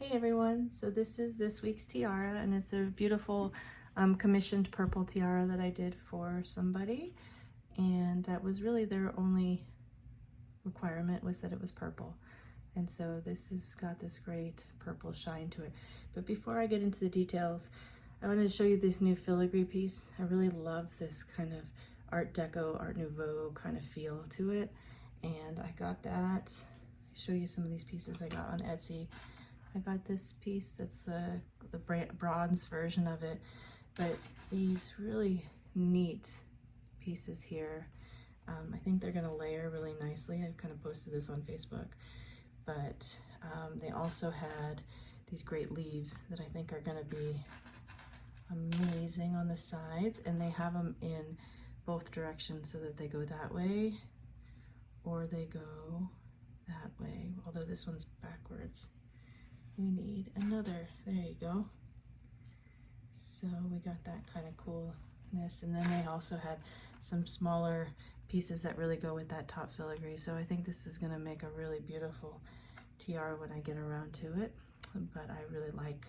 Hey everyone, so this is this week's tiara, and it's a beautiful commissioned purple tiara that I did for somebody, and that was really their only requirement, was that it was purple. And so this has got this great purple shine to it. But before I get into the details, I wanted to show you this new filigree piece. I really love this kind of Art Deco, Art Nouveau kind of feel to it, and I got that. I'll show you some of these pieces I got on Etsy. I got this piece that's the bronze version of it, but these really neat pieces here. I think they're gonna layer really nicely. I've kind of posted this on Facebook, but they also had these great leaves that I think are gonna be amazing on the sides, and they have them in both directions so that they go that way or they go that way, although this one's backwards. We need another, there you go. So we got that kind of coolness, and then they also had some smaller pieces that really go with that top filigree. So I think this is gonna make a really beautiful tiara when I get around to it, but I really like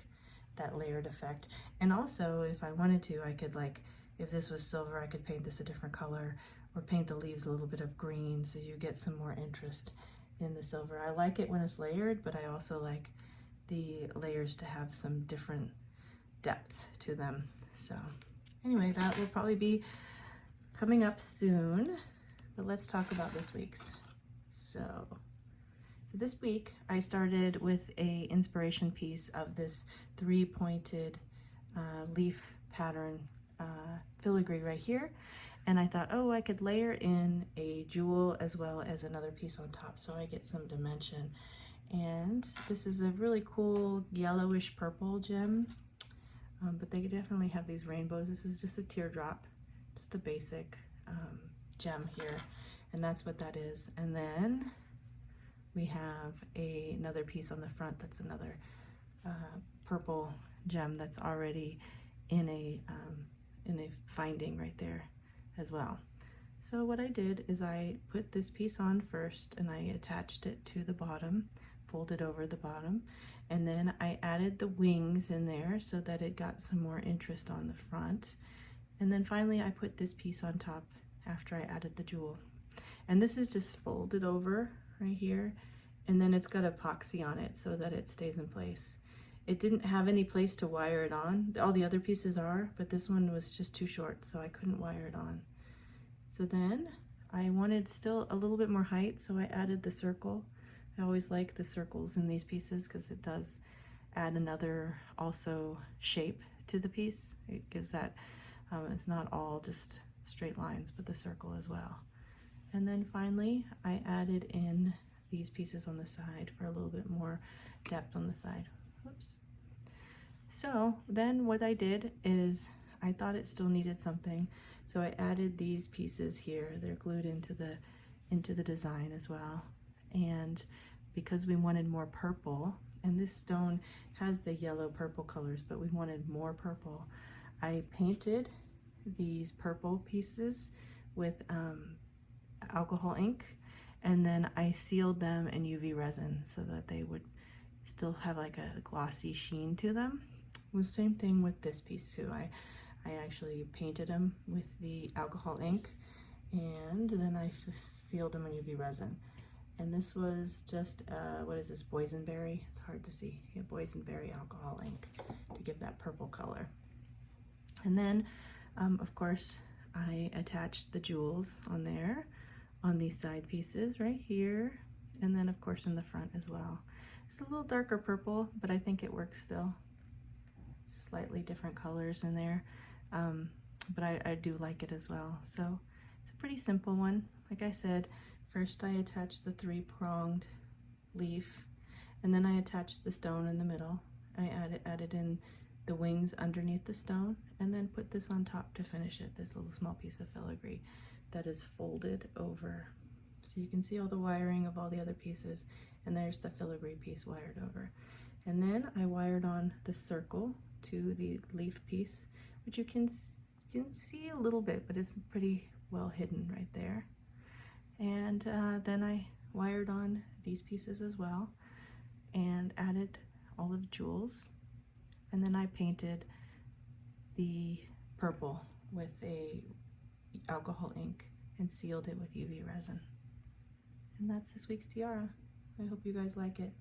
that layered effect. And also, if I wanted to, I could, like, if this was silver, I could paint this a different color or paint the leaves a little bit of green so you get some more interest in the silver. I like it when it's layered, but I also like the layers to have some different depth to them. So anyway, that will probably be coming up soon, but let's talk about this week's. So this week I started with a inspiration piece of this three-pointed leaf pattern filigree right here, and I thought, oh, I could layer in a jewel as well as another piece on top so I get some dimension. And this is a really cool yellowish purple gem, but they definitely have these rainbows. This is just a teardrop, just a basic gem here, and that's what that is. And then we have another piece on the front that's another purple gem that's already in a finding right there as well. So what I did is I put this piece on first, and I attached it to the bottom, folded over the bottom, and then I added the wings in there so that it got some more interest on the front. And then finally I put this piece on top after I added the jewel. And this is just folded over right here, and then it's got epoxy on it so that it stays in place. It didn't have any place to wire it on. All the other pieces are, but this one was just too short, so I couldn't wire it on. So then I wanted still a little bit more height, so I added the circle. I always like the circles in these pieces because it does add another also shape to the piece. It gives that, it's not all just straight lines, but the circle as well. And then finally I added in these pieces on the side for a little bit more depth on the side. Whoops. So then what I did is I thought it still needed something, so I added these pieces here. They're glued into the design as well. And because we wanted more purple, and this stone has the yellow purple colors, but we wanted more purple, I painted these purple pieces with alcohol ink, and then I sealed them in UV resin so that they would still have like a glossy sheen to them. The same thing with this piece too. I actually painted them with the alcohol ink, and then I sealed them in UV resin. And this was just, what is this, Boysenberry? It's hard to see. Yeah, Boysenberry alcohol ink to give that purple color. And then, of course, I attached the jewels on there, on these side pieces right here, and then of course in the front as well. It's a little darker purple, but I think it works still. Slightly different colors in there, but I do like it as well. So it's a pretty simple one. Like I said, first I attached the three-pronged leaf, and then I attached the stone in the middle. I added in the wings underneath the stone, and then put this on top to finish it, this little small piece of filigree that is folded over. So you can see all the wiring of all the other pieces, and there's the filigree piece wired over. And then I wired on the circle to the leaf piece, which you can see a little bit, but it's pretty well hidden right there. And then I wired on these pieces as well, and added olive jewels, and then I painted the purple with a alcohol ink and sealed it with UV resin. And that's this week's tiara. I hope you guys like it.